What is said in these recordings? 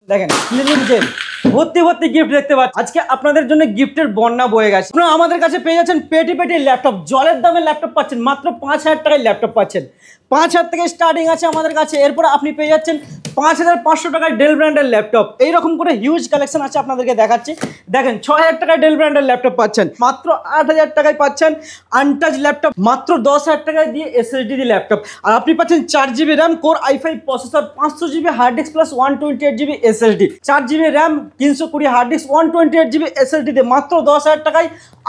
দেখেন cleaning jail ভর্তি ভর্তি গিফট দেখতে পাচ্ছেন। আজকে আপনাদের জন্য গিফটের বন্যা বয়ে গেছে। আপনারা আমাদের কাছে পেয়ে যাচ্ছেন পেটি পেটি ল্যাপটপ, জলের দামে ল্যাপটপ পাচ্ছেন, মাত্র 5,000 টাকায় ল্যাপটপ পাচ্ছেন। 5,000 থেকে স্টার্টিং আছে আমাদের কাছে। এরপর আপনি পেয়ে যাচ্ছেন 5,500 টাকায় ডেল ব্র্যান্ডের ল্যাপটপ। এইরকম করে হিউজ কালেকশন আছে, আপনাদেরকে দেখাচ্ছি। দেখেন 6,000 টাকায় ডেল ব্র্যান্ডের ল্যাপটপ পাচ্ছেন, মাত্র 8,000 টাকায় পাচ্ছেন আনটাচ ল্যাপটপ, মাত্র 10,000 টাকায় দিয়ে এসএসডি দিয়ে ল্যাপটপ। আর আপনি পাচ্ছেন 4GB RAM, core i5 processor, 500GB hard disk plus 128GB SSD, 4GB RAM, 320 hard disk, 128GB SSD দিয়ে মাত্র 10,000 টাকায়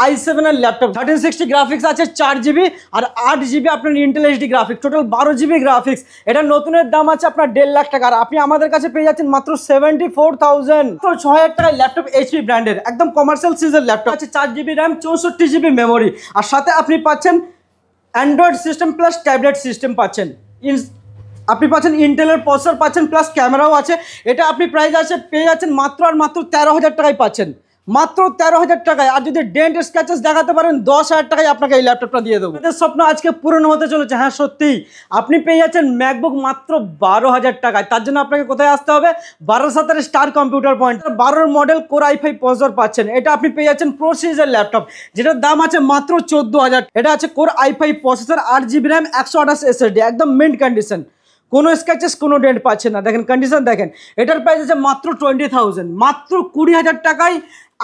i7 এর ল্যাপটপ। 1360 গ্রাফিক্স আছে 4GB আর 8GB আপনার Intel HD graphics, total 12GB graphics. এটা নতুনের দাম আছে আপনার 1.5 লাখ টাকা। আর আপনি আমাদের কাছে পেয়ে যাচ্ছেন মাত্র 74,000। তো 6,000 টাকায় ল্যাপটপ এইচপি ব্র্যান্ডের একদম কমার্শিয়াল সিজের ল্যাপটপ আছে, 4GB র্যাম, 64GB মেমোরি। আর সাথে আপনি পাচ্ছেন Android system plus tablet system পাচ্ছেন। আপনি পাচ্ছেন ইন্টেলের প্রসেসর পাচ্ছেন, প্লাস ক্যামেরাও আছে। এটা আপনি প্রাইস আছে পেয়ে যাচ্ছেন মাত্র আর মাত্র 13,000 টাকায় পাচ্ছেন, মাত্র 13,000 টাকায়। আর যদি ডেন্ট স্ক্র্যাচেস দেখাতে পারেন 10,000 টাকায় আপনাকে এই ল্যাপটপটা দিয়ে দেবো। আপনাদের স্বপ্ন আজকে পূরণ হতে চলেছে। হ্যাঁ সত্যি, আপনি পেয়ে যাচ্ছেন ম্যাকবুক মাত্র 12,000 টাকায়। তার জন্য আপনাকে কোথায় আসতে হবে? বারাসাতের star computer point. 12 model core i5 processor পাচ্ছেন। এটা আপনি পেয়ে যাচ্ছেন প্রো সিরিজের ল্যাপটপ, যেটার দাম আছে মাত্র 14,000। এটা আছে core i5 processor, 8GB RAM, 128 SSD, একদম মিন্ট কন্ডিশন, কোনো স্ক্র্যাচেস কোনো ডেন্ট পাচ্ছেন না। দেখেন কন্ডিশন দেখেন। এটার প্রাইস আছে মাত্র 20,000, মাত্র 20,000 টাকায়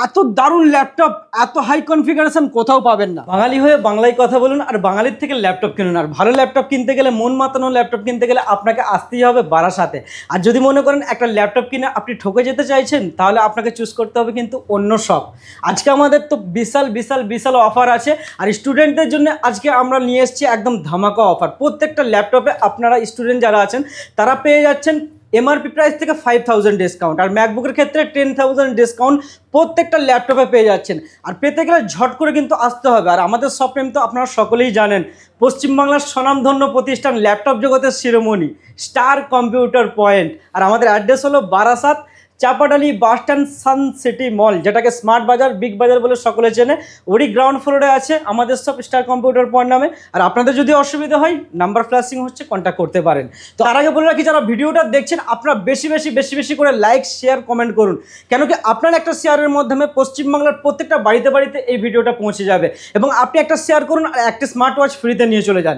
এত দারুণ ল্যাপটপ, এত হাই কনফিগারেশন কোথাও পাবেন না। বাঙালি হয়ে বাংলায় কথা বলুন আর বাঙালির থেকে ল্যাপটপ কিনুন। আর ভালো ল্যাপটপ কিনতে গেলে, মন মাতানো ল্যাপটপ কিনতে গেলে আপনাকে আসতেই হবে বারাসাতে। আর যদি মনে করেন একটা ল্যাপটপ কিনে আপনি ঠকে যেতে চাইছেন, তাহলে আপনাকে চুজ করতে হবে কিন্তু অন্য শপ। আজকে আমাদের তো বিশাল বিশাল বিশাল অফার আছে। আর স্টুডেন্টদের জন্য আজকে আমরা নিয়ে এসেছি একদম ধামাকা অফার। প্রত্যেকটা ল্যাপটপে আপনারা স্টুডেন্ট যারা আছেন তারা পেয়ে যাচ্ছেন এমআরপি প্রাইস থেকে 5,000 ডিসকাউন্ট। আর ম্যাকবুকের ক্ষেত্রে 10,000 ডিসকাউন্ট প্রত্যেকটা ল্যাপটপে পেয়ে যাচ্ছেন। আর পেতে গেলে ঝট করে কিন্তু আসতে হবে। আর আমাদের শপ নেম তো আপনারা সকলেই জানেন, পশ্চিমবাংলার স্বনামধন্য প্রতিষ্ঠান, ল্যাপটপ জগতের শিরোমণি, স্টার কম্পিউটার পয়েন্ট। আর আমাদের অ্যাড্রেস হলো Barasat Chapadali bus stand, sun city মল, যেটাকে স্মার্ট বাজার, বিগ বাজার বলে সকলে চেনে। ওরই গ্রাউন্ড ফ্লোরে আছে আমাদের সব স্টার কম্পিউটার পয়েন্ট নামে। আর আপনাদের যদি অসুবিধা হয়, নাম্বার ফ্ল্যাশিং হচ্ছে, কন্ট্যাক্ট করতে পারেন। তো তার আগে বলে রাখি, যারা ভিডিওটা দেখছেন আপনারা বেশি বেশি বেশি বেশি করে লাইক, শেয়ার, কমেন্ট করুন। কেন কি আপনার একটা শেয়ারের মাধ্যমে পশ্চিমবাংলার প্রত্যেকটা বাড়িতে বাড়িতে এই ভিডিওটা পৌঁছে যাবে। এবং আপনি একটা শেয়ার করুন আর একটা স্মার্ট ওয়াচ ফ্রিতে নিয়ে চলে যান।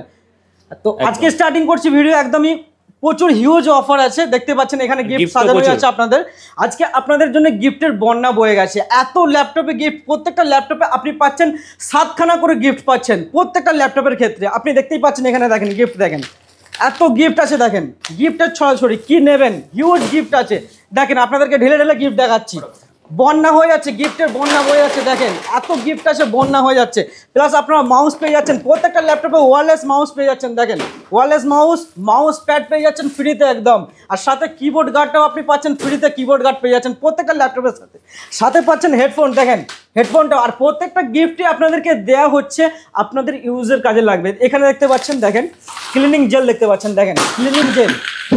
তো আজকে স্টার্টিং করছি ভিডিও, একদমই প্রচুর হিউজ অফার আছে। দেখতে পাচ্ছেন এখানে গিফট সাজানো আছে আপনাদের। আজকে আপনাদের জন্য গিফটের বন্যা বয়ে গেছে। এত ল্যাপটপে গিফট, প্রত্যেকটা ল্যাপটপে আপনি পাচ্ছেন 7খানা করে গিফট পাচ্ছেন প্রত্যেকটা ল্যাপটপের ক্ষেত্রে। আপনি দেখতেই পাচ্ছেন এখানে, দেখেন গিফট দেখেন, এত গিফট আছে। দেখেন গিফটের ছড়াছড়ি, কি নেবেন, হিউজ গিফট আছে। দেখেন আপনাদেরকে ঢেলে ঢেলে গিফট দেখাচ্ছি। বন্যা হয়ে যাচ্ছে, গিফটের বন্যা হয়ে যাচ্ছে। দেখেন এত গিফট আছে, বন্যা হয়ে যাচ্ছে। প্লাস আপনারা মাউস পেয়ে যাচ্ছেন, প্রত্যেকটা ল্যাপটপে ওয়্যারলেস মাউস পেয়ে যাচ্ছেন। দেখেন ওয়্যারলেস মাউস প্যাড পেয়ে যাচ্ছেন ফ্রিতে একদম। আর সাথে কিবোর্ড গার্ডটাও আপনি পাচ্ছেন ফ্রিতে, কিবোর্ড গার্ড পেয়ে যাচ্ছেন প্রত্যেকটা ল্যাপটপের সাথে। সাথে পাচ্ছেন হেডফোন, দেখেন হেডফোনটাও। আর প্রত্যেকটা গিফটই আপনাদেরকে দেওয়া হচ্ছে আপনাদের ইউজের কাজে লাগবে। এখানে দেখতে পাচ্ছেন, দেখেন ক্লিনিং জেল দেখতে পাচ্ছেন, দেখেন ক্লিনিং জেল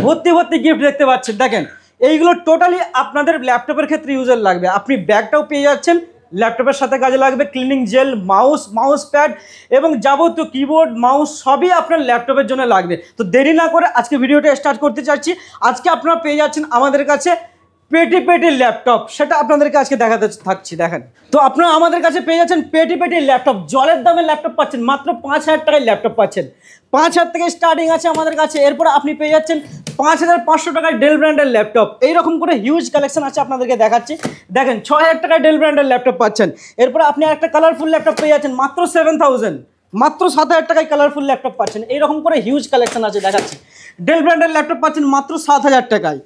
ভর্তি ভর্তি গিফট দেখতে পাচ্ছেন। দেখেন এইগুলো টোটালি আপনাদের ল্যাপটপের ক্ষেত্রে ইউজের লাগবে। আপনি ব্যাগটাও পেয়ে যাচ্ছেন, ল্যাপটপের সাথে কাজে লাগবে। ক্লিনিং জেল, মাউস প্যাড এবং যাবতীয় কিবোর্ড, মাউস সবই আপনার ল্যাপটপের জন্য লাগবে। তো দেরি না করে আজকে ভিডিওটা স্টার্ট করতে চাচ্ছি। আজকে আপনারা পেয়ে যাচ্ছেন আমাদের কাছে পেটি পেটি ল্যাপটপ, সেটা আপনাদেরকে আজকে দেখাতে থাকছি। দেখেন, তো আপনারা আমাদের কাছে পেয়ে যাচ্ছেন পেটি পেটি ল্যাপটপ, জলের দামে ল্যাপটপ পাচ্ছেন, মাত্র 5,000 টাকায় ল্যাপটপ পাচ্ছেন। 5,000 থেকে স্টার্টিং আছে আমাদের কাছে। এরপর আপনি পেয়ে যাচ্ছেন 5,500 টাকায় ডেল ব্র্যান্ডের ল্যাপটপ। এইরকম করে হিউজ কালেকশন আছে, আপনাদেরকে দেখাচ্ছি। দেখেন 6,000 টাকায় ডেল ব্র্যান্ডের ল্যাপটপ পাচ্ছেন। এরপর আপনি একটা কালারফুল ল্যাপটপ পেয়ে যাচ্ছেন মাত্র 7,000, মাত্র 7,000 টাকায় কালারফুল ল্যাপটপ পাচ্ছেন। এইরকম করে হিউজ কালেকশন আছে, দেখাচ্ছি। ডেল ব্র্যান্ডের ল্যাপটপ পাচ্ছেন মাত্র 7,000 টাকায়।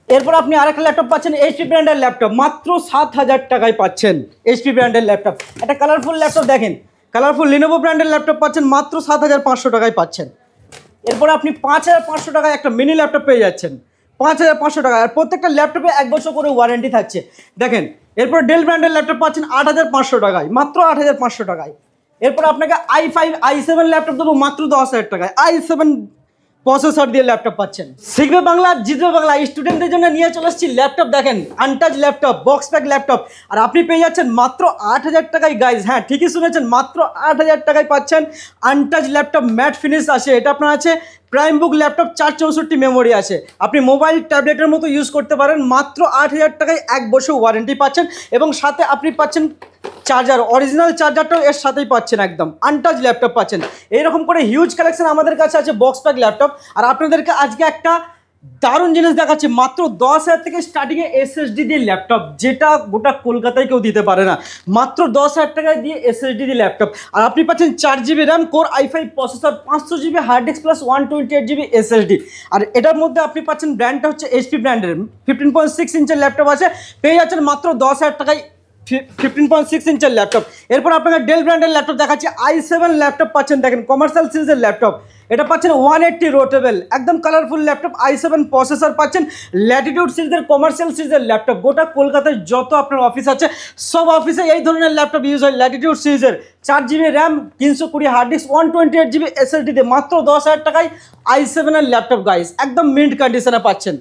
এরপর আপনি আরেকটা ল্যাপটপ পাচ্ছেন এইচপি ব্র্যান্ডের ল্যাপটপ, মাত্র 7,000 টাকায় পাচ্ছেন এইচপি ব্র্যান্ডের ল্যাপটপ। একটা কালারফুল ল্যাপটপ দেখেন, কালারফুল লিনোভো ব্র্যান্ডের ল্যাপটপ পাচ্ছেন মাত্র 7,500 টাকায় পাচ্ছেন। এরপর আপনি 5,500 টাকায় একটা মিনি ল্যাপটপ পেয়ে যাচ্ছেন, 5,500 টাকা। আর প্রত্যেকটা ল্যাপটপে 1 বছর করে ওয়ারেন্টি থাকছে। দেখেন এরপর ডেল ব্র্যান্ডের ল্যাপটপ পাচ্ছেন 8,500 টাকায়, মাত্র 8,500 টাকায়। এরপর আপনাকে i5 i7 ল্যাপটপ দেবো মাত্র 10,000 টাকায়। i7 প্রসেসর দিয়ে ল্যাপটপ পাচ্ছেন। শিখবে বাংলা জিতবে বাংলা স্টুডেন্টদের জন্য নিয়ে চলে এসেছি ল্যাপটপ। দেখেন untouch laptop, box pack laptop, আর আপনি পেয়ে যাচ্ছেন মাত্র 8,000 টাকায় গাইজ। হ্যাঁ ঠিকই শুনেছেন, মাত্র 8,000 টাকায় পাচ্ছেন আনটাচ ল্যাপটপ, ম্যাট ফিনিশ আছে। এটা আপনার আছে প্রাইম বুক ল্যাপটপ, 464 মেমোরি আছে। আপনি মোবাইল ট্যাবলেটের মতো ইউজ করতে পারেন। মাত্র 8,000 টাকায় 1 বছর ওয়ারেন্টি পাচ্ছেন এবং সাথে আপনি পাচ্ছেন চার্জার, অরিজিনাল চার্জারটাও এর সাথেই পাচ্ছেন। একদম আনটাচ ল্যাপটপ পাচ্ছেন। এইরকম করে হিউজ কালেকশন আমাদের কাছে আছে বক্স প্যাক ল্যাপটপ। আর আপনাদেরকে আজকে একটা দারুণ জিনিস দেখাচ্ছি, মাত্র 10,000 থেকে স্টার্টিংয়ে SSD দিয়ে ল্যাপটপ, যেটা গোটা কলকাতায় কেউ দিতে পারে না। মাত্র 10,000 টাকায় দিয়ে SSD দিয়ে ল্যাপটপ। আর আপনি পাচ্ছেন 4GB RAM, core i5 processor, 500GB hard disk plus 128GB SSD। আর এটার মধ্যে আপনি পাচ্ছেন ব্র্যান্ডটা হচ্ছে HP ব্র্যান্ডের 15.6 ইঞ্চের ল্যাপটপ আছে। পেয়ে যাচ্ছেন মাত্র 10,000 টাকায় 15.6 ইঞ্চের ল্যাপটপ। এরপর আপনাকে ডেল ব্র্যান্ডের ল্যাপটপ দেখাচ্ছি, i7 ল্যাপটপ পাচ্ছেন। দেখেন কমার্শিয়াল সিরিজের ল্যাপটপ, এটা পাচ্ছেন 180 রোটেবল, একদম কালারফুল ল্যাপটপ, i7 প্রসেসর পাচ্ছেন। ল্যাটিটিউড সিরিজের কমার্শিয়াল সিরিজের ল্যাপটপ, গোটা কলকাতায় যত আপনার অফিস আছে সব অফিসে এই ধরনের ল্যাপটপ ইউজ হয়। ল্যাটিটিউড সিরিজের 4GB RAM, 320 hard disk, 128GB SSD দিয়ে মাত্র 10,000 টাকায় i7 এর ল্যাপটপ গাইস, একদম মিন্ট কন্ডিশনে পাচ্ছেন।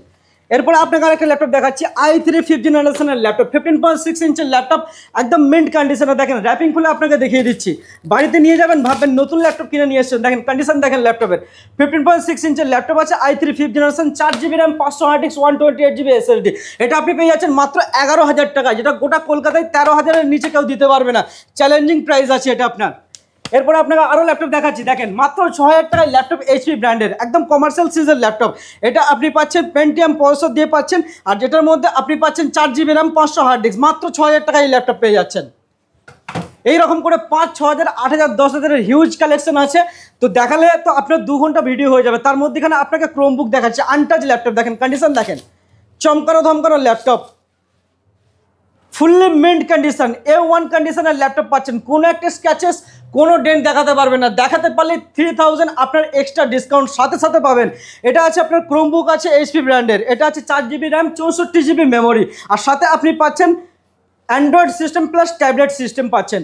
এরপরে আপনাকে আরেকটা ল্যাপটপ দেখাচ্ছি, i3 5th জেনারেশনের ল্যাপটপ, 15.6 ইঞ্চের ল্যাপটপ, একদম মিন্ট কন্ডিশনে। দেখেন র্যাপিং খুলে আপনাকে দেখিয়ে দিচ্ছি, বাড়িতে নিয়ে যাবেন ভাববেন নতুন ল্যাপটপ কিনে নিয়ে এসেছেন। দেখেন কন্ডিশন দেখেন ল্যাপটপের, 15.6 ইঞ্চের ল্যাপটপ আছে, i3 5th generation, 4GB RAM, 500 hard disk, 128GB SSD। এটা আপনি পেয়ে যাচ্ছেন মাত্র 11,000 টাকায়, যেটা গোটা কলকাতায় 13,000-এর নিচে কেউ দিতে পারবে না। চ্যালেঞ্জিং প্রাইস আছে এটা আপনার। এরপর আপনাকে আরও ল্যাপটপ দেখাচ্ছি, দেখেন মাত্র 6,000 টাকায় ল্যাপটপ, HP ব্র্যান্ডের একদম কমার্শিয়াল সিরিজের ল্যাপটপ। এটা আপনি পাচ্ছেন পেন্টিয়াম প্রসেসর দিয়ে পাচ্ছেন, আর যেটার মধ্যে আপনি পাচ্ছেন 4GB র্যাম, 500 হার্ড ডিস্ক। মাত্র 6,000 টাকায় এই ল্যাপটপ পেয়ে যাচ্ছেন। এইরকম করে 5,000, 6,000, 8,000, 10,000-এর হিউজ কালেকশন আছে। তো দেখালে তো আপনার 2 ঘন্টা ভিডিও হয়ে যাবে। তার মধ্যেখানে আপনাকে ক্রোমবুক দেখাচ্ছে, আনটাচ ল্যাপটপ, দেখেন কন্ডিশন দেখেন, চমকানো ধমকানো laptop, fully mint condition, A1 কন্ডিশনের ল্যাপটপ পাচ্ছেন। কোনো একটা স্ক্র্যাচেস, কোনো ডেন্ট দেখাতে পারবেন না। দেখাতে পারলে 3,000 আপনার এক্সট্রা ডিসকাউন্ট সাথে সাথে পাবেন। এটা আছে আপনার ক্রোমবুক আছে HP ব্র্যান্ডের, এটা আছে 4GB র্যাম, 64GB মেমোরি, আর সাথে আপনি পাচ্ছেন Android system plus tablet system পাচ্ছেন।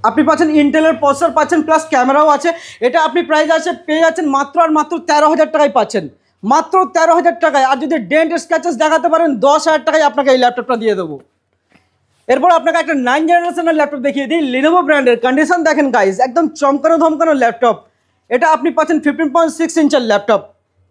আপনি পাচ্ছেন ইন্টেলের প্রসেসর পাচ্ছেন, প্লাস ক্যামেরাও আছে। এটা আপনি প্রাইস আছে পেয়ে যাচ্ছেন মাত্র আর মাত্র 13,000 টাকায় পাচ্ছেন, মাত্র 13,000 টাকায়। আর যদি ডেন্ট স্ক্র্যাচেস দেখাতে পারেন 10,000 টাকায় আপনাকে এই ল্যাপটপটা দিয়ে দেবো। এরপর আপনাকে একটা 9 জেনারেশনের ল্যাপটপ দেখিয়ে দিই, লিনোভো ব্র্যান্ডের। কন্ডিশন দেখেন গাইজ, একদম চমকানো ধমকানো ল্যাপটপ। এটা আপনি পাচ্ছেন 15.6 ইঞ্চের laptop,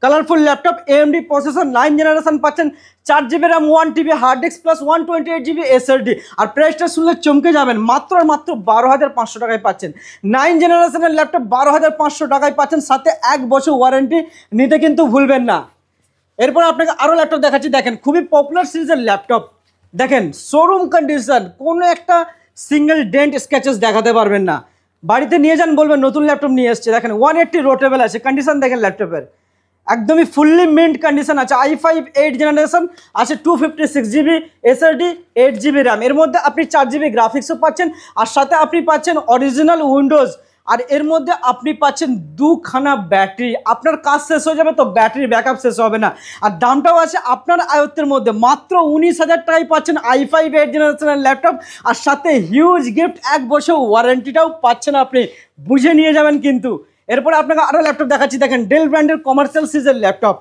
colourful laptop, AMD processor, 9 generation পাচ্ছেন, 4GB RAM, 1TB hard disk plus 128GB SSD। আর প্রাইসটা শুনলে চমকে যাবেন, মাত্র আর মাত্র 12,500 টাকায় পাচ্ছেন। 9 জেনারেশনের ল্যাপটপ 12,500 টাকায় পাচ্ছেন, সাথে 1 বছর ওয়ারেন্টি নিতে কিন্তু ভুলবেন না। এরপর আপনাকে আরও ল্যাপটপ দেখাচ্ছি, দেখেন খুবই পপুলার সিরিজের ল্যাপটপ। দেখেন শোরুম কন্ডিশন, কোনো একটা সিঙ্গেল ডেন্ট স্ক্র্যাচেস দেখাতে পারবেন না। বাড়িতে নিয়ে যান বলবেন নতুন ল্যাপটপ নিয়ে এসছে। দেখেন 180 রোটেবল আছে, কন্ডিশন দেখেন ল্যাপটপের, একদমই ফুললি মিন্ট কন্ডিশন আছে। i5 8th জেনারেশন আছে, 256GB SSD, 8GB র্যাম। এর মধ্যে আপনি 4GB গ্রাফিক্সও পাচ্ছেন, আর সাথে আপনি পাচ্ছেন অরিজিনাল উইন্ডোজ। আর এর মধ্যে আপনি পাচ্ছেন 2খানা ব্যাটারি। আপনার কাজ শেষ হয়ে যাবে তো ব্যাটারি ব্যাকআপ শেষ হবে না। আর দামটাও আছে আপনার আয়ত্তের মধ্যে, মাত্র 19,000 টাকায় পাচ্ছেন i5 8th জেনারেশনের ল্যাপটপ, আর সাথে হিউজ গিফট, 1 বছর ওয়ারেন্টিটাও পাচ্ছেন আপনি, বুঝে নিয়ে যাবেন কিন্তু। এরপরে আপনাকে আরও ল্যাপটপ দেখাচ্ছি, দেখেন ডেল ব্র্যান্ডের কমার্শিয়াল সিরিজের ল্যাপটপ।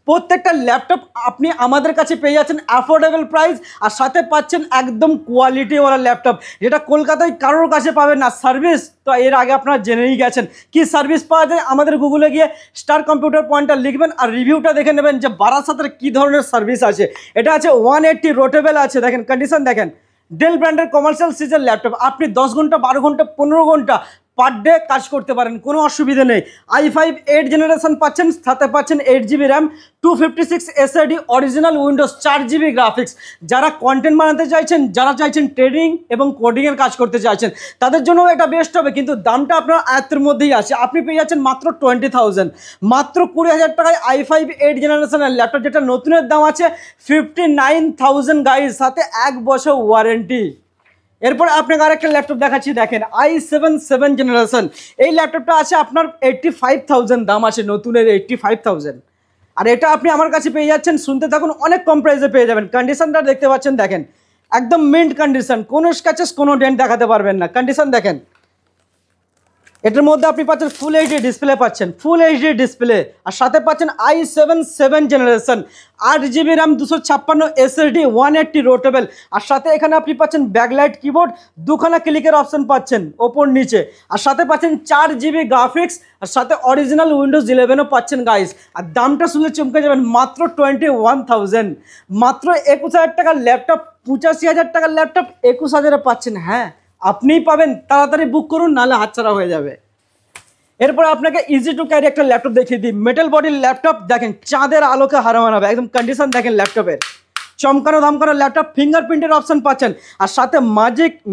প্রত্যেকটা ল্যাপটপ আপনি আমাদের কাছে পেয়ে যাচ্ছেন অ্যাফোর্ডেবল প্রাইস, আর সাথে পাচ্ছেন একদম কোয়ালিটিওয়ালা ল্যাপটপ, যেটা কলকাতায় কারোর কাছে পাবেন না। সার্ভিস তো এর আগে আপনারা জেনেই গেছেন কি সার্ভিস পাওয়া যায়। আমাদের গুগলে গিয়ে স্টার কম্পিউটার পয়েন্টটা লিখবেন আর রিভিউটা দেখে নেবেন যে বারাসাতের কী ধরনের সার্ভিস আছে। এটা আছে 180 রোটেবল আছে, দেখেন কন্ডিশন দেখেন, ডেল ব্র্যান্ডের কমার্শিয়াল সিরিজের ল্যাপটপ। আপনি 10 ঘন্টা, 12 ঘন্টা, 15 ঘন্টা পার ডে কাজ করতে পারেন, কোনো অসুবিধা নেই। i5 8th জেনারেশন পাচ্ছেন, সাথে পাচ্ছেন 8GB RAM, 256 SSD, original Windows, 4GB graphics. যারা কন্টেন্ট বানাতে চাইছেন, যারা চাইছেন ট্রেডিং এবং কোডিংয়ের কাজ করতে চাইছেন, তাদের জন্য এটা বেস্ট হবে। কিন্তু দামটা আপনার আয়ত্তের মধ্যেই আছে। আপনি পেয়ে যাচ্ছেন মাত্র 20,000, মাত্র 20,000 টাকায় i5 8th জেনারেশনের ল্যাপটপ, যেটা নতুনের দাম আছে 59,000 গাইজ, সাথে 1 বছর ওয়ারেন্টি। এরপর আপনাকে আরেকটা ল্যাপটপ দেখাচ্ছি, দেখেন i7 7th জেনারেশন। এই ল্যাপটপটা আছে আপনার 85,000 দাম আছে, নতুনের 85,000। আর এটা আপনি আমার কাছে পেয়ে যাচ্ছেন, শুনতে থাকুন, অনেক কম প্রাইসে পেয়ে যাবেন। কন্ডিশনটা দেখতে পাচ্ছেন, দেখেন একদম মিন্ট কন্ডিশন, কোনো স্ক্র্যাচেস, কোনো ডেন্ট দেখাতে পারবেন না। কন্ডিশন দেখেন, এটার মধ্যে আপনি পাচ্ছেন ফুল এইচডি ডিসপ্লে, পাচ্ছেন ফুল এইচডি ডিসপ্লে, আর সাথে পাচ্ছেন i7 generation, 8 GB RAM, 256 SSD, 180 rotatable, আর সাথে এখানে আপনি পাচ্ছেন ব্যাকলাইট কিবোর্ড, দুখানা ক্লিকের অপশন পাচ্ছেন ওপর নিচে, আর সাথে পাচ্ছেন 4 GB গ্রাফিক্স, আর সাথে অরিজিনাল উইন্ডোজ 11ও পাচ্ছেন গাইস। আর দামটা শুনলে চমকে যাবেন, মাত্র 21,000, মাত্র 21,000 টাকার ল্যাপটপ, 85,000 টাকার ল্যাপটপ 21,000-এ পাচ্ছেন। হ্যাঁ, আপনিই পাবেন, তাড়াতাড়ি বুক করুন, নাহলে হাতছাড়া হয়ে যাবে। এরপর আপনাকে ইজি টু ক্যারি একটা ল্যাপটপ দেখিয়ে দিই, মেটাল বডির ল্যাপটপ, দেখেন চাঁদের আলোকে হারা মানাবে, একদম কন্ডিশন দেখেন ল্যাপটপের, চমকানো ধামকানো ল্যাপটপ, ফিঙ্গারপ্রিন্টের অপশন পাচ্ছেন, আর সাথে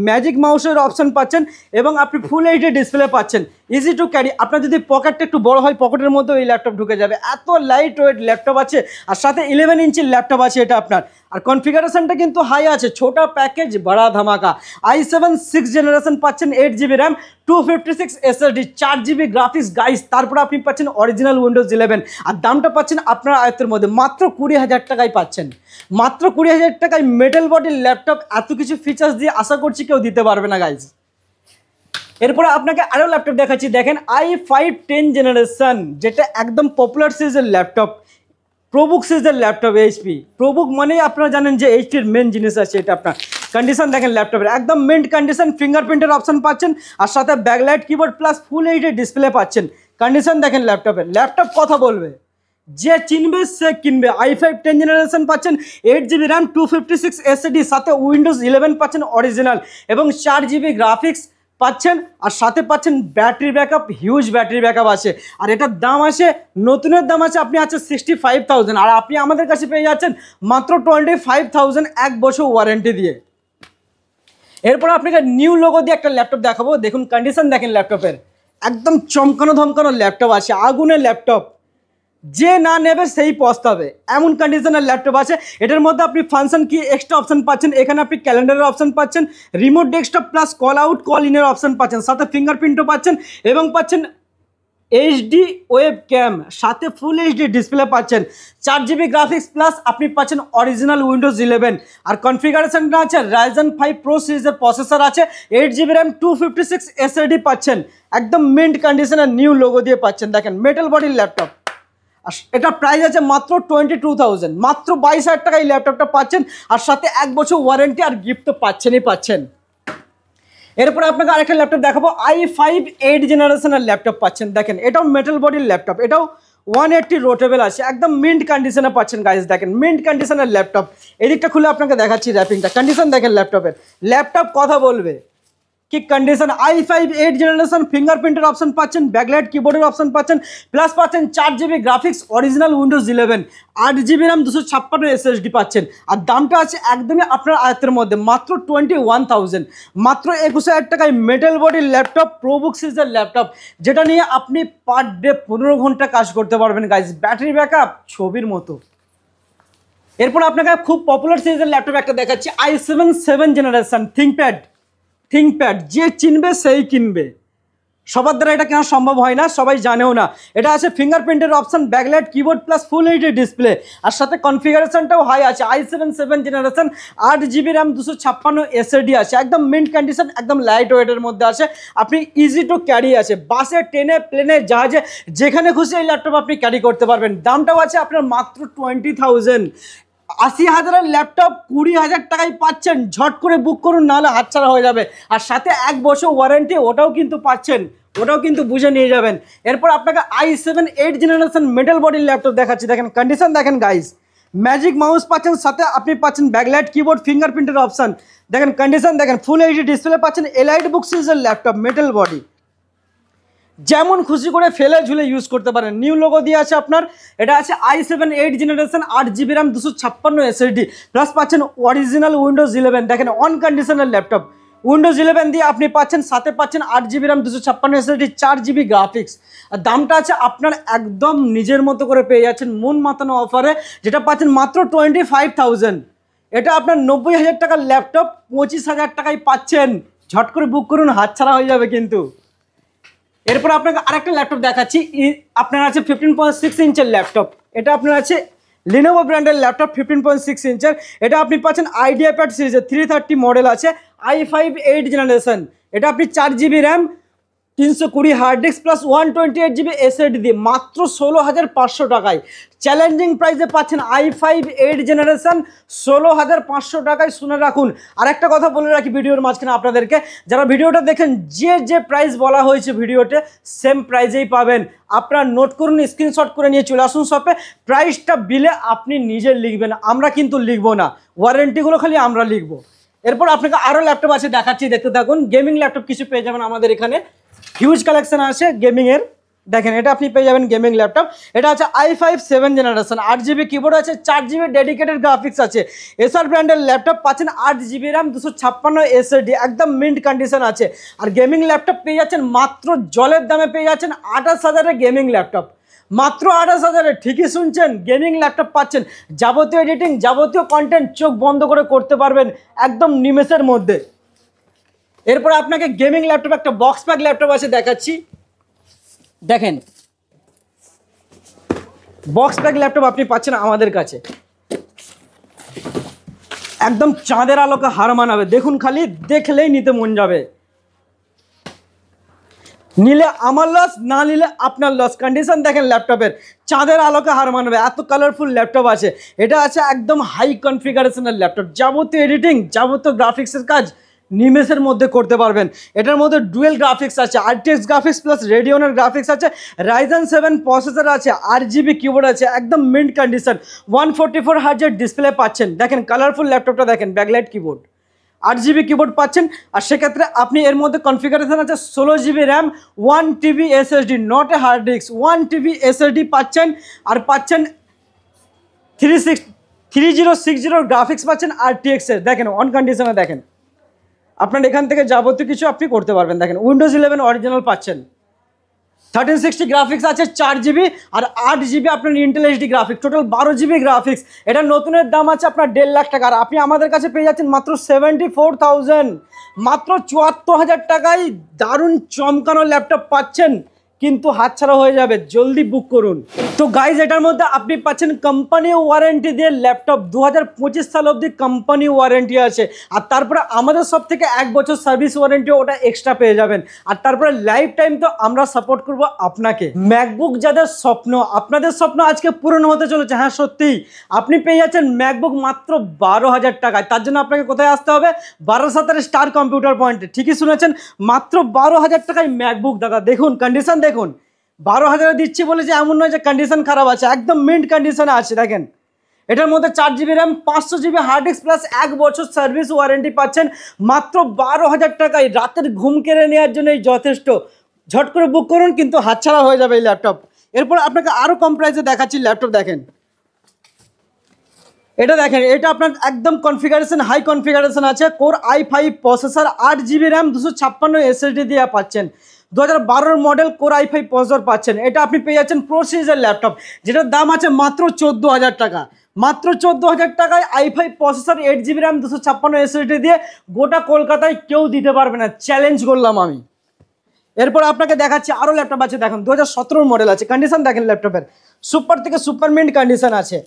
ম্যাজিক মাউসের অপশন পাচ্ছেন, এবং আপনি ফুল এইচডি ডিসপ্লে পাচ্ছেন। ইজি টু ক্যারি, আপনার যদি পকেটটা একটু বড় হয়, পকেটের মধ্যে এই ল্যাপটপ ঢুকে যাবে, এত লাইট ওয়েট ল্যাপটপ আছে, আর সাথে 11 ইঞ্চির ল্যাপটপ আছে এটা আপনার। আর কনফিগারেশনটা কিন্তু হাই আছে, ছোটা প্যাকেজ বড়া ধামাকা। i7 6th জেনারেশন পাচ্ছেন, 8 GB RAM, 256 SSD, 4 GB graphics guys, তারপর আপনি পাচ্ছেন অরিজিনাল উইন্ডোজ 11, আর দামটা পাচ্ছেন আপনার আয়ত্তের মধ্যে, মাত্র 20,000 টাকায় পাচ্ছেন। মাত্র 20,000 টাকায় মেটাল বডির ল্যাপটপ, এত কিছু ফিচার্স দিয়ে আশা করছি কেউ দিতে পারবে না গাইস। এরপরে আপনাকে আরও ল্যাপটপ দেখাচ্ছি, দেখেন i5 10th জেনারেশন, যেটা একদম পপুলার সিরিজের ল্যাপটপ, প্রোবুক সিরিজের ল্যাপটপ, এইচপি প্রোবুক মানেই আপনারা জানেন যে এইচপির মেন জিনিস আছে এটা। আপনার কন্ডিশন দেখেন ল্যাপটপের, একদম মেন্ট কন্ডিশন, ফিঙ্গারপ্রিন্টের অপশন পাচ্ছেন, আর সাথে backlight keyboard plus full HD display পাচ্ছেন। কন্ডিশন দেখেন ল্যাপটপের, ল্যাপটপ কথা বলবে, যে চিনবে সে কিনবে। i5 10th জেনারেশন পাচ্ছেন, 8 GB র্যাম, 256 SSD, সাথে উইন্ডোজ 11 পাচ্ছেন অরিজিনাল, এবং 4 GB গ্রাফিক্স পাচ্ছেন, আর সাথে পাচ্ছেন battery backup, huge battery backup আছে। আর এটার দাম আছে, নতুনের দাম আছে আপনি আছে 65,000, আর আপনি আমাদের কাছে পেয়ে যাচ্ছেন মাত্র 25,000, 1 বছর ওয়ারেন্টি দিয়ে। এরপর আপনাকে নিউ লোগো দিয়ে একটা ল্যাপটপ দেখাবো, দেখুন কন্ডিশন দেখেন ল্যাপটপের, একদম চমকানো ধমকানো ল্যাপটপ আছে, আগুনের ল্যাপটপ, যে না নেবে সেই পস্তাবে, এমন কন্ডিশনের ল্যাপটপ আছে। এটার মধ্যে আপনি ফাংশন কি এক্সট্রা অপশন পাচ্ছেন, এখানে আপনি ক্যালেন্ডারের অপশন পাচ্ছেন, remote desktop plus call out call ইনের অপশন পাচ্ছেন, সাথে ফিঙ্গারপ্রিন্টও পাচ্ছেন, এবং পাচ্ছেন এইচডি ওয়েব ক্যাম, সাথে ফুল এইচডি ডিসপ্লে পাচ্ছেন, 4 GB গ্রাফিক্স প্লাস আপনি পাচ্ছেন অরিজিনাল উইন্ডোজ 11, আর কনফিগারেশনটা আছে Ryzen 5 প্রো সিরিজের প্রসেসর আছে, 8 GB র্যাম, 256 SSD পাচ্ছেন, একদম মিন্ট কন্ডিশনের নিউ লোগো দিয়ে পাচ্ছেন। দেখেন মেটাল বডির ল্যাপটপ, আর এটা প্রাইস আছে মাত্র 22,000, মাত্র 22,000 টাকায় এই ল্যাপটপটা পাচ্ছেন, আর সাথে 1 বছর ওয়ারেন্টি, আর গিফট তো পাচ্ছেনই পাচ্ছেন। এরপরে আপনাকে আরেকটা ল্যাপটপ দেখাবো, i5 8th জেনারেশনের ল্যাপটপ পাচ্ছেন, দেখেন এটাও মেটাল বডির ল্যাপটপ, এটাও 180 রোটেবল আছে, একদম মিন্ট কন্ডিশনে পাচ্ছেন গাইস। দেখেন মিন্ট কন্ডিশনের ল্যাপটপ, এদিকটা খুলে আপনাকে দেখাচ্ছি র্যাপিংটা, কন্ডিশন দেখেন ল্যাপটপের, ল্যাপটপ কথা বলবে কি কন্ডিশন। i5 8th জেনারেশন, ফিঙ্গারপ্রিন্টের অপশন পাচ্ছেন, ব্যাকলাইট কিবোর্ডের অপশন পাচ্ছেন, প্লাস পাচ্ছেন 4 GB graphics, original Windows 11, 8 GB RAM, 256 SSD পাচ্ছেন, আর দামটা আছে একদমই আপনার আয়ত্তের মধ্যে, মাত্র 21,000, মাত্র 21,000 টাকায় মেটাল বডির ল্যাপটপ, প্রোবুক সিরিজের ল্যাপটপ, যেটা নিয়ে আপনি পার ডে 15 ঘন্টা কাজ করতে পারবেন গাইজ, ব্যাটারি ব্যাকআপ ছবির মতো। এরপর আপনাকে খুব পপুলার সিরিজের ল্যাপটপ একটা দেখাচ্ছি, i7 7th জেনারেশন, থিঙ্কপ্যাড, যে চিনবে সেই কিনবে, সবার দ্বারা এটা কেনা সম্ভব হয় না, সবাই জানেও না। এটা আছে ফিঙ্গারপ্রিন্টের option, backlight keyboard plus full HD display, আর সাথে কনফিগারেশনটাও হাই আছে, i7 7th generation, 8 GB RAM, 256 SSD আছে, একদম মিন্ট কন্ডিশন, একদম লাইট ওয়েটের মধ্যে আছে, আপনি ইজি টু ক্যারি আছে, বাসে ট্রেনে প্লেনে জাহাজে যেখানে খুশি এই ল্যাপটপ আপনি ক্যারি করতে পারবেন। দামটাও আছে আপনার মাত্র 20,000, 80,000-এর ল্যাপটপ 20,000 টাকায় পাচ্ছেন, ঝট করে বুক করুন, নাহলে হাতছাড়া হয়ে যাবে, আর সাথে 1 বছর ওয়ারেন্টি, ওটাও কিন্তু পাচ্ছেন, ওটাও কিন্তু বুঝে নিয়ে যাবেন। এরপর আপনাকে i7 8th জেনারেশন মেটাল বডির ল্যাপটপ দেখাচ্ছি, দেখেন কন্ডিশন দেখেন গাইস, ম্যাজিক মাউস পাচ্ছেন, সাথে আপনি পাচ্ছেন ব্যাকলাইট কিবোর্ড, ফিঙ্গারপ্রিন্টের অপশন, দেখেন কন্ডিশন দেখেন, ফুল এইচডি ডিসপ্লে পাচ্ছেন, এলাইট বুক সিরিজের ল্যাপটপ, মেটাল বডি, যেমন খুশি করে ফেলে ঝুলে ইউজ করতে পারেন। নিউ লোগো দিয়ে আছে আপনার, এটা আছে i7 8th generation, 8 GB RAM, 256 SSD, plus পাচ্ছেন অরিজিনাল উইন্ডোজ 11, দেখেন অন কন্ডিশনের ল্যাপটপ, উইন্ডোজ 11 দিয়ে আপনি পাচ্ছেন, সাথে পাচ্ছেন 8 GB RAM, 256 SSD, 4 GB graphics, আর দামটা আছে আপনার একদম নিজের মতো করে পেয়ে যাচ্ছেন মন মাতানো অফারে, যেটা পাচ্ছেন মাত্র 25,000। এটা আপনার 90,000 টাকার ল্যাপটপ 25,000 টাকায় পাচ্ছেন, ঝট করে বুক করুন, হাতছাড়া হয়ে যাবে কিন্তু। এরপর আপনাকে আরেকটা ল্যাপটপ দেখাচ্ছি, আপনার আছে 15.6 ইঞ্চের ল্যাপটপ, এটা আপনার আছে লিনোভো ব্র্যান্ডের ল্যাপটপ, 15.6 ইঞ্চের, এটা আপনি পাচ্ছেন আইডিয়াপ্যাড সিরিজের, 330 মডেল আছে, i5 8th জেনারেশন, এটা আপনি 4 GB RAM, 320 hard disk plus 128 GB SSD দিয়ে মাত্র 16,500 টাকায় চ্যালেঞ্জিং প্রাইসে পাচ্ছেন i5 8 জেনারেশন 16,500 টাকায়। শুনে রাখুন। আর একটা কথা বলে রাখি ভিডিওর মাঝখানে আপনাদেরকে, যারা ভিডিওটা দেখেন যে প্রাইস বলা হয়েছে ভিডিওতে সেম প্রাইজেই পাবেন। আপনারা নোট করুন, স্ক্রিনশট করে নিয়ে চলে আসুন শপে। প্রাইসটা বিলে আপনি নিজে লিখবেন, আমরা কিন্তু লিখবো না, ওয়ারেন্টিগুলো খালি আমরা লিখবো। এরপর আপনাকে আরও ল্যাপটপ আছে দেখাচ্ছি, দেখতে থাকুন। গেমিং ল্যাপটপ কিছু পেয়ে যাবেন আমাদের এখানে, হিউজ কালেকশন আছে গেমিংয়ের। দেখেন এটা আপনি পেয়ে যাবেন গেমিং ল্যাপটপ। এটা আছে i5 7 জেনারেশন, 8GB কিবোর্ড আছে, 4GB ডেডিকেটেড গ্রাফিক্স আছে। এসআর ব্র্যান্ডের ল্যাপটপ পাচ্ছেন, 8GB র্যাম, 256 SSD, একদম মিন্ট কন্ডিশন আছে। আর গেমিং ল্যাপটপ পেয়ে যাচ্ছেন মাত্র জলের দামে পেয়ে যাচ্ছেন 28,000 গেমিং ল্যাপটপ, মাত্র 28,000। ঠিকই শুনছেন, গেমিং ল্যাপটপ পাচ্ছেন। যাবতীয় এডিটিং, যাবতীয় কন্টেন্ট চোখ বন্ধ করে করতে পারবেন একদম নিমেষের মধ্যে। এরপর আপনাকে গেমিং ল্যাপটপ একটা বক্স প্যাক ল্যাপটপ আছে দেখাচ্ছি। দেখেন বক্স প্যাক ল্যাপটপ আপনি পাচ্ছেন আমাদের কাছে, একদম চাঁদের আলোকে হার মানাবে। দেখুন, খালি দেখলেই নিতে মন যাবে। নিলে আমার লস, না নিলে আপনার লস। কন্ডিশন দেখেন ল্যাপটপের, চাঁদের আলোকে হার মানবে, এত কালারফুল ল্যাপটপ আছে। এটা আছে একদম হাই কনফিগারেশনের ল্যাপটপ, যাবতীয় এডিটিং, যাবতীয় গ্রাফিক্সের কাজ নিমেষের মধ্যে করতে পারবেন। এটার মধ্যে ডুয়েল গ্রাফিক্স আছে, RTX গ্রাফিক্স প্লাস রেডিয়নের গ্রাফিক্স আছে, Ryzen 7 প্রসেসর আছে, 8GB কিবোর্ড আছে, একদম মিন্ট কন্ডিশন। 144 হার্জের ডিসপ্লে পাচ্ছেন। দেখেন কালারফুল ল্যাপটপটা দেখেন, ব্যাকলাইট কিবোর্ড, 8GB কিবোর্ড পাচ্ছেন। আর সেক্ষেত্রে আপনি এর মধ্যে কনফিগারেশন আছে 16GB RAM, 1TB SSD, not a hard disk, 1TB SSD পাচ্ছেন। আর পাচ্ছেন 3060 গ্রাফিক্স পাচ্ছেন RTX এর। দেখেন অন কন্ডিশনে দেখেন, আপনার এখান থেকে যাবতীয় কিছু আপনি করতে পারবেন। দেখেন উইন্ডোজ 11 অরিজিনাল পাচ্ছেন, 1360 গ্রাফিক্স আছে, 4GB আর 8GB আপনার Intel HD graphics, total 12GB graphics. এটা নতুনের দাম আছে আপনার 1.5 লাখ টাকা। আর আপনি আমাদের কাছে পেয়ে যাচ্ছেন মাত্র 74,000, মাত্র 74,000 টাকায় দারুণ চমকানো ল্যাপটপ পাচ্ছেন, কিন্তু হাতছাড়া হয়ে যাবে, জলদি বুক করুন। তো গাইজ এটার মধ্যে আপনি পাচ্ছেন কোম্পানি ওয়ারেন্টি দিয়ে ল্যাপটপ, 2025 সাল অবধি কোম্পানি ওয়ারেন্টি আছে। আর তারপরে আমাদের সব থেকে 1 বছর সার্ভিস ওয়ারেন্টি, ওটা এক্সট্রা পেয়ে যাবেন। আর তারপরে লাইফ টাইম তো আমরা সাপোর্ট করব আপনাকে। ম্যাকবুক যাদের স্বপ্ন, আপনাদের স্বপ্ন আজকে পূরণ হতে চলেছে। হ্যাঁ সত্যিই, আপনি পেয়ে যাচ্ছেন ম্যাকবুক মাত্র 12,000 টাকায়। তার জন্য আপনাকে কোথায় আসতে হবে? বারাসাতের স্টার কম্পিউটার পয়েন্টে। ঠিকই শুনেছেন, মাত্র 12,000 টাকায় ম্যাকবুক। দাদা দেখুন কন্ডিশন দেখুন, 12,000 দিচ্ছি বলে যে এমন নয় যে কন্ডিশন খারাপ আছে, একদম মিন্ট কন্ডিশনে আছে। দেখেন এটার মধ্যে 4GB RAM, 500GB hard disk plus 1 বছর সার্ভিস ওয়ারেন্টি পাচ্ছেন মাত্র 12,000 টাকায়। রাতের ঘুম কেড়ে নেওয়ার জন্যই যথেষ্ট। ঝট করে বুক করুন, কিন্তু হাতছাড়া হয়ে যাবে এই ল্যাপটপ। এরপর আপনাকে আরও কম প্রাইসে দেখাচ্ছি ল্যাপটপ। দেখেন এটা দেখেন, এটা আপনার একদম কনফিগারেশন, হাই কনফিগারেশন আছে। Core i5 processor, 8GB RAM, 256 SSD দিয়ে পাচ্ছেন। 2012 মডেল কোর i5 প্রসেসর পাচ্ছেন। এটা আপনি পেয়ে যাচ্ছেন প্রো সিরিজের ল্যাপটপ, যেটার দাম আছে মাত্র 14,000 টাকা। মাত্র 14,000 টাকায় i5 processor, 8GB RAM, 256 SSD দিয়ে গোটা কলকাতায় কেউ দিতে পারবে না, চ্যালেঞ্জ করলাম আমি। এরপর আপনাকে দেখাচ্ছি আরও ল্যাপটপ আছে। দেখুন 2017 মডেল আছে। কন্ডিশন দেখেন ল্যাপটপের, সুপার থেকে সুপার মিন্ট কন্ডিশন আছে।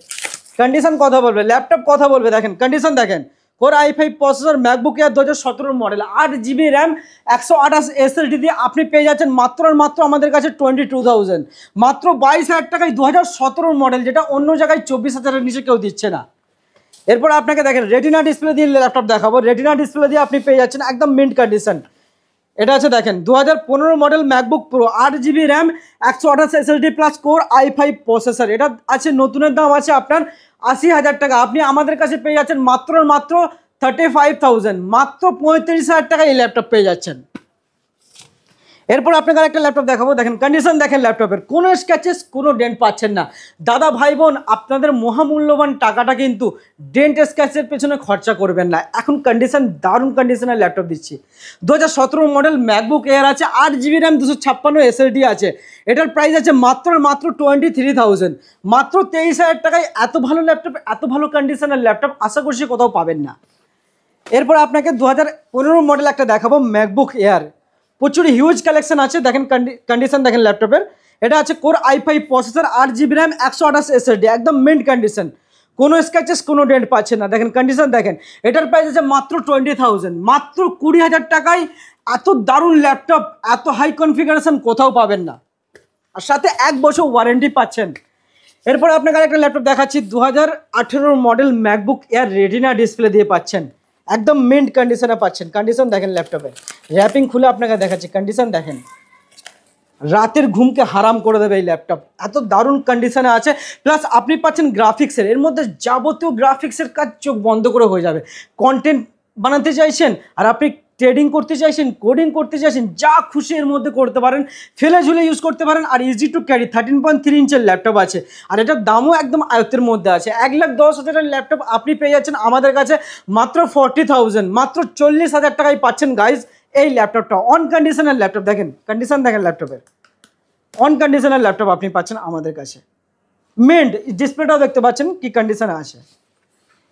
কন্ডিশন কথা বলবে, ল্যাপটপ কথা বলবে। দেখেন কন্ডিশন দেখেন, core i5 processor, MacBook air 2017 model, 8GB RAM, 128 SSD দিয়ে আপনি পেয়ে যাচ্ছেন মাত্র আর মাত্র আমাদের কাছে 22,000, মাত্র 22,000 টাকায় 2017 মডেল, যেটা অন্য জায়গায় 24,000-এর নিচে কেউ দিচ্ছে না। এরপর আপনাকে দেখেন রেটিনা ডিসপ্লে দিয়ে ল্যাপটপ দেখাবো। রেটিনা ডিসপ্লে দিয়ে আপনি পেয়ে যাচ্ছেন একদম মিন্ট কন্ডিশন। এটা আছে দেখেন 2015 model MacBook pro, 8GB RAM, 128 SSD plus core i5 processor. এটা আছে নতুনের দাম আছে আপনার 80,000 টাকা। আপনি আমাদের কাছে পেয়ে যাচ্ছেন মাত্র মাত্র 35,000, মাত্র 35,000 টাকা এই ল্যাপটপ পেয়ে যাচ্ছেন। এরপর আপনাকে একটা ল্যাপটপ দেখাবো। দেখেন কন্ডিশন দেখেন ল্যাপটপের, কোনো স্ক্র্যাচেস, কোনো ডেন্ট পাচ্ছেন না। দাদা ভাই বোন, আপনাদের মহামূল্যবান টাকাটা কিন্তু ডেন্ট স্ক্র্যাচের পেছনে খরচা করবেন না। এখন কন্ডিশন, দারুণ কন্ডিশনের ল্যাপটপ দিচ্ছি। 2017 মডেল ম্যাকবুক এয়ার আছে, 8GB র্যাম, 256 SSD আছে। এটার প্রাইস আছে মাত্র মাত্র 23,000, মাত্র 23,000 টাকায় এত ভালো ল্যাপটপ, এত ভালো কন্ডিশনের ল্যাপটপ আশা করছি কোথাও পাবেন না। এরপর আপনাকে 2015 মডেল একটা দেখাবো ম্যাকবুক এয়ার, প্রচুর হিউজ কালেকশন আছে। দেখেন কন্ডিশন দেখেন ল্যাপটপের, এটা আছে core i5 processor, 8GB RAM, 128 SSD, একদম মিন্ট কন্ডিশন। কোনো স্ক্র্যাচেস কোনো ডেন্ট পাচ্ছেন না। দেখেন কন্ডিশন দেখেন, এটার প্রাইস আছে মাত্র 20,000, মাত্র 20,000 টাকায় এত দারুণ ল্যাপটপ, এত হাই কনফিগারেশন কোথাও পাবেন না, আর সাথে 1 বছর ওয়ারেন্টি পাচ্ছেন। এরপরে আপনাকে আরেকটা ল্যাপটপ দেখাচ্ছি, 2018 model MacBook air retina display দিয়ে পাচ্ছেন, একদম মিন্ট কন্ডিশনে পাচ্ছেন। কন্ডিশন দেখেন ল্যাপটপের, র্যাপিং খুলে আপনাকে দেখাচ্ছি, কন্ডিশন দেখেন, রাতের ঘুমকে হারাম করে দেবে এই ল্যাপটপ, এত দারুণ কন্ডিশনে আছে। প্লাস আপনি পাচ্ছেন গ্রাফিক্সের, এর মধ্যে যাবতীয় গ্রাফিক্সের কাজ চোখ বন্ধ করে হয়ে যাবে। কন্টেন্ট বানাতে চাইছেন, আর আপনি ট্রেডিং করতে চাইছেন, কোডিং করতে চাইছেন, যা খুশি এর মধ্যে করতে পারেন, ফেলে ঝুলে ইউজ করতে পারেন। আর ইজি টু ক্যারি 13.3 ইঞ্চের ল্যাপটপ আছে, আর এটার দামও একদম আয়ত্তের মধ্যে আছে। 1,10,000 ল্যাপটপ আপনি পেয়ে যাচ্ছেন আমাদের কাছে মাত্র 40,000, মাত্র 40,000 টাকায় পাচ্ছেন গাইজ এই ল্যাপটপটা। অন কন্ডিশনের ল্যাপটপ, দেখেন কন্ডিশন দেখেন ল্যাপটপের, অন কন্ডিশনের ল্যাপটপ আপনি পাচ্ছেন আমাদের কাছে। মেন্ট ডিসপ্লেটাও দেখতে পাচ্ছেন কি কন্ডিশনে আছে,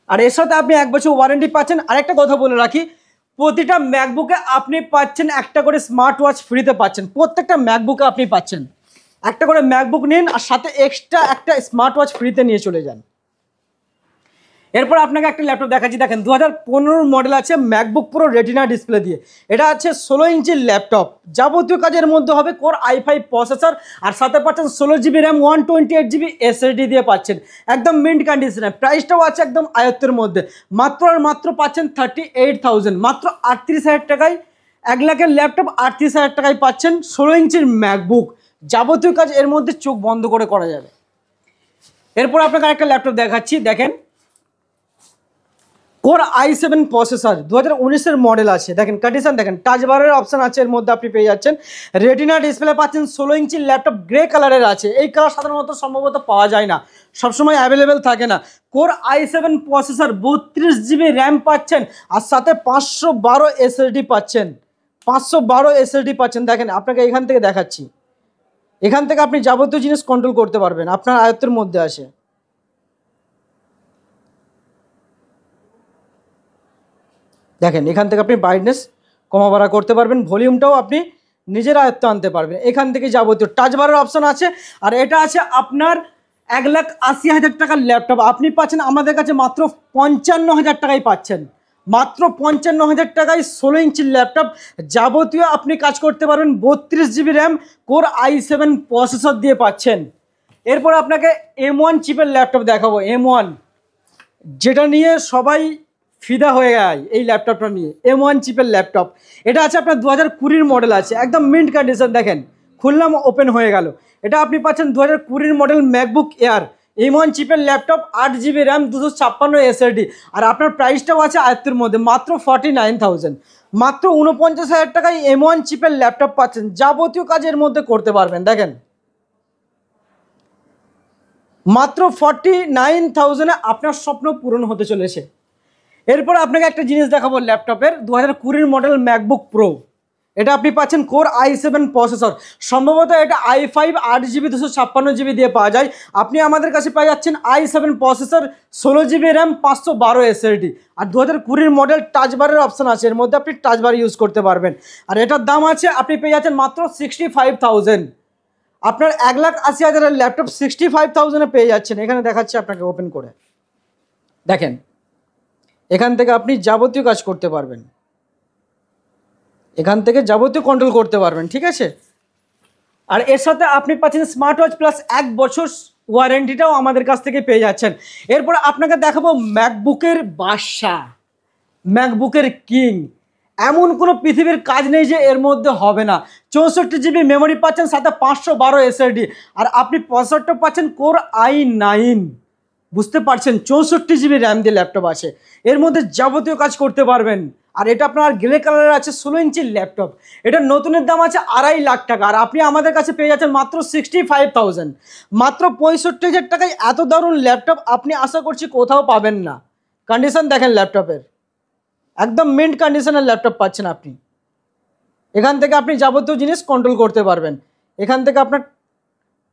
আর এর সাথে আপনি 1 বছর ওয়ারেন্টি পাচ্ছেন। আরেকটা কথা বলে রাখি, প্রতিটা ম্যাকবুকে আপনি পাচ্ছেন একটা করে স্মার্ট ওয়াচ ফ্রিতে পাচ্ছেন, প্রত্যেকটা ম্যাকবুকে আপনি পাচ্ছেন একটা করে ম্যাকবুক নিন, আর সাথে এক্সট্রা একটা স্মার্ট ওয়াচ ফ্রিতে নিয়ে চলে যান। এরপর আপনাকে একটা ল্যাপটপ দেখাচ্ছি, দেখেন 2015 মডেল আছে ম্যাকবুক প্রো রেটিনা ডিসপ্লে দিয়ে, এটা আছে 16 ইঞ্চির ল্যাপটপ, যাবতীয় কাজের মধ্যে হবে। কোর i5 প্রসেসর, আর সাথে পাচ্ছেন 16 GB র্যাম, 128 GB SSD দিয়ে পাচ্ছেন, একদম মিন্ট কন্ডিশনে। প্রাইসটাও আছে একদম আয়ত্তের মধ্যে, মাত্র আর মাত্র পাচ্ছেন 38,000, মাত্র 38,000 টাকায় 1 লাখের ল্যাপটপ 38,000 টাকায় পাচ্ছেন 16 ইঞ্চির ম্যাকবুক, যাবতীয় কাজ এর মধ্যে চোখ বন্ধ করে করা যাবে। এরপর আপনাকে আরেকটা ল্যাপটপ দেখাচ্ছি, দেখেন কোর i7 প্রসেসর, 2019 মডেল আছে, দেখেন কন্ডিশন দেখেন, টাচ বারের অপশন আছে এর মধ্যে, আপনি পেয়ে যাচ্ছেন রেটিনা ডিসপ্লে পাচ্ছেন, 16 ইঞ্চির ল্যাপটপ, গ্রে কালারের আছে। এই কালার সাধারণত সম্ভবত পাওয়া যায় না, সবসময় অ্যাভেলেবেল থাকে না। Core i7 processor, 32 GB RAM পাচ্ছেন, আর সাথে 512 SSD পাচ্ছেন, 512 SSD পাচ্ছেন। দেখেন আপনাকে এখান থেকে দেখাচ্ছি, এখান থেকে আপনি যাবতীয় জিনিস কন্ট্রোল করতে পারবেন, আপনার আয়ত্তের মধ্যে আসে। দেখেন এখান থেকে আপনি ব্রাইটনেস কমা বাড়া করতে পারবেন, ভলিউমটাও আপনি নিজের আয়ত্তে আনতে পারবেন। এখান থেকে যাবতীয় টাচ বারের অপশন আছে, আর এটা আছে আপনার 1,80,000 টাকার ল্যাপটপ, আপনি পাচ্ছেন আমাদের কাছে মাত্র 55,000 টাকায় পাচ্ছেন, মাত্র 55,000 টাকায় 16 ইঞ্চির ল্যাপটপ, যাবতীয় আপনি কাজ করতে পারবেন। 32 GB RAM, core i7 processor দিয়ে পাচ্ছেন। এরপর আপনাকে M1 চিপের ল্যাপটপ দেখাবো, M1, যেটা নিয়ে সবাই ফিদা হয়ে যায় এই ল্যাপটপটা নিয়ে, M1 চিপের ল্যাপটপ। এটা আছে আপনার 2020 মডেল আছে, একদম মিন্ট কন্ডিশন, দেখেন খুললাম ওপেন হয়ে গেল। এটা আপনি পাচ্ছেন 2020 মডেল ম্যাকবুক এয়ার, M1 চিপের ল্যাপটপ, 8 GB র্যাম, 256 SSD, আর আপনার প্রাইসটাও আছে আয়ত্তের মধ্যে, মাত্র 49,000, মাত্র 49,000 টাকায় M1 চিপের ল্যাপটপ পাচ্ছেন, যাবতীয় কাজের মধ্যে করতে পারবেন। দেখেন মাত্র 49,000-এ আপনার স্বপ্ন পূরণ হতে চলেছে। এরপর আপনাকে একটা জিনিস দেখাবো ল্যাপটপের, 2020 মডেল ম্যাকবুক প্রো, এটা আপনি পাচ্ছেন কোর i7 প্রসেসর, সম্ভবত এটা i5 8 GB 256 GB দিয়ে পাওয়া যায়। আপনি আমাদের কাছে পেয়ে যাচ্ছেন i7 processor, 16 GB RAM, 512 SSD, আর 2020 মডেল টাচ বারের অপশন আছে, এর মধ্যে আপনি টাচ বার ইউজ করতে পারবেন। আর এটার দাম আছে, আপনি পেয়ে যাচ্ছেন মাত্র 65,000, আপনার 1,80,000-এর ল্যাপটপ 65,000-এ পেয়ে যাচ্ছেন। এখানে দেখাচ্ছি আপনাকে ওপেন করে, দেখেন এখান থেকে আপনি যাবতীয় কাজ করতে পারবেন, এখান থেকে যাবতীয় কন্ট্রোল করতে পারবেন, ঠিক আছে। আর এর সাথে আপনি পাচ্ছেন স্মার্ট ওয়াচ প্লাস 1 বছর ওয়ারেন্টিটাও আমাদের কাছ থেকে পেয়ে যাচ্ছেন। এরপর আপনাকে দেখাবো ম্যাকবুকের বাদশা, ম্যাকবুকের কিং, এমন কোনো পৃথিবীর কাজ নেই যে এর মধ্যে হবে না। 64 GB মেমোরি পাচ্ছেন, সাথে 512 SSD, আর আপনি প্রসেসরটা পাচ্ছেন কোর i9, বুঝতে পারছেন 64 GB র্যাম দিয়ে ল্যাপটপ আছে, এর মধ্যে যাবতীয় কাজ করতে পারবেন। আর এটা আপনার গ্রে কালারের আছে, 16 ইঞ্চির ল্যাপটপ, এটার নতুনের দাম আছে 2.5 লাখ টাকা, আর আপনি আমাদের কাছে পেয়ে যাচ্ছেন মাত্র 65,000, মাত্র 65,000 টাকায় এত দারুণ ল্যাপটপ আপনি আশা করছি কোথাও পাবেন না। কন্ডিশন দেখেন ল্যাপটপের, একদম মিন্ট কন্ডিশনের ল্যাপটপ পাচ্ছেন আপনি। এখান থেকে আপনি যাবতীয় জিনিস কন্ট্রোল করতে পারবেন, এখান থেকে আপনার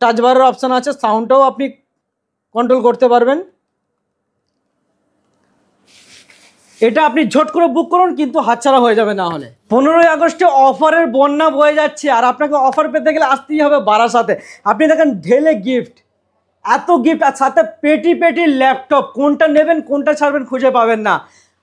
টাচ বারের অপশান আছে, সাউন্ডটাও আপনি কন্ট্রোল করতে পারবেন। এটা আপনি ঝট করে বুক করুন, কিন্তু হাতছাড়া হয়ে যাবে না হলে। 15ই আগস্টে অফারের বন্যা বয়ে যাচ্ছে, আর আপনাকে অফার পেতে গেলে আসতেই হবে বারাসাতে। আপনি দেখেন ঢেলে গিফট, এত গিফট আর সাথে পেটি পেটি ল্যাপটপ, কোনটা নেবেন কোনটা ছাড়বেন খুঁজে পাবেন না।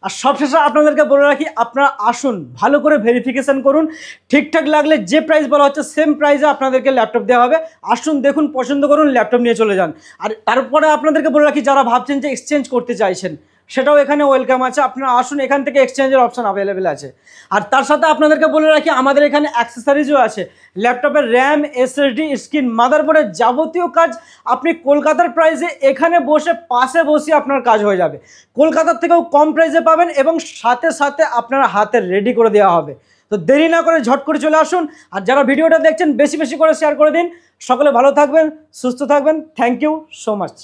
আর সবশেষে আপনাদেরকে বলে রাখি, আপনারা আসুন, ভালো করে ভেরিফিকেশন করুন, ঠিকঠাক লাগলে যে প্রাইস বলা হচ্ছে সেম প্রাইসে আপনাদেরকে ল্যাপটপ দেওয়া হবে। আসুন, দেখুন, পছন্দ করুন, ল্যাপটপ নিয়ে চলে যান। আর তারপরে আপনাদেরকে বলে রাখি, যারা ভাবছেন যে এক্সচেঞ্জ করতে চাইছেন, সেটাও এখানে ওয়েলকাম আছে। আপনারা আসুন, এখান থেকে এক্সচেঞ্জের অপশন অ্যাভেলেবেল আছে। আর তার সাথে আপনাদেরকে বলে রাখি, আমাদের এখানে অ্যাক্সেসরিজও আছে। ল্যাপটপের র্যাম, এসএসডি, স্ক্রিন, মাদারবোর্ডের যাবতীয় কাজ আপনি কলকাতার প্রাইসে এখানে বসে পাশে বসে আপনার কাজ হয়ে যাবে। কলকাতার থেকেও কম প্রাইসে পাবেন এবং সাথে সাথে আপনার হাতে রেডি করে দেওয়া হবে। তো দেরি না করে ঝট করে চলে আসুন। আর যারা ভিডিওটা দেখছেন বেশি বেশি করে শেয়ার করে দিন। সকলে ভালো থাকবেন, সুস্থ থাকবেন। Thank you so much.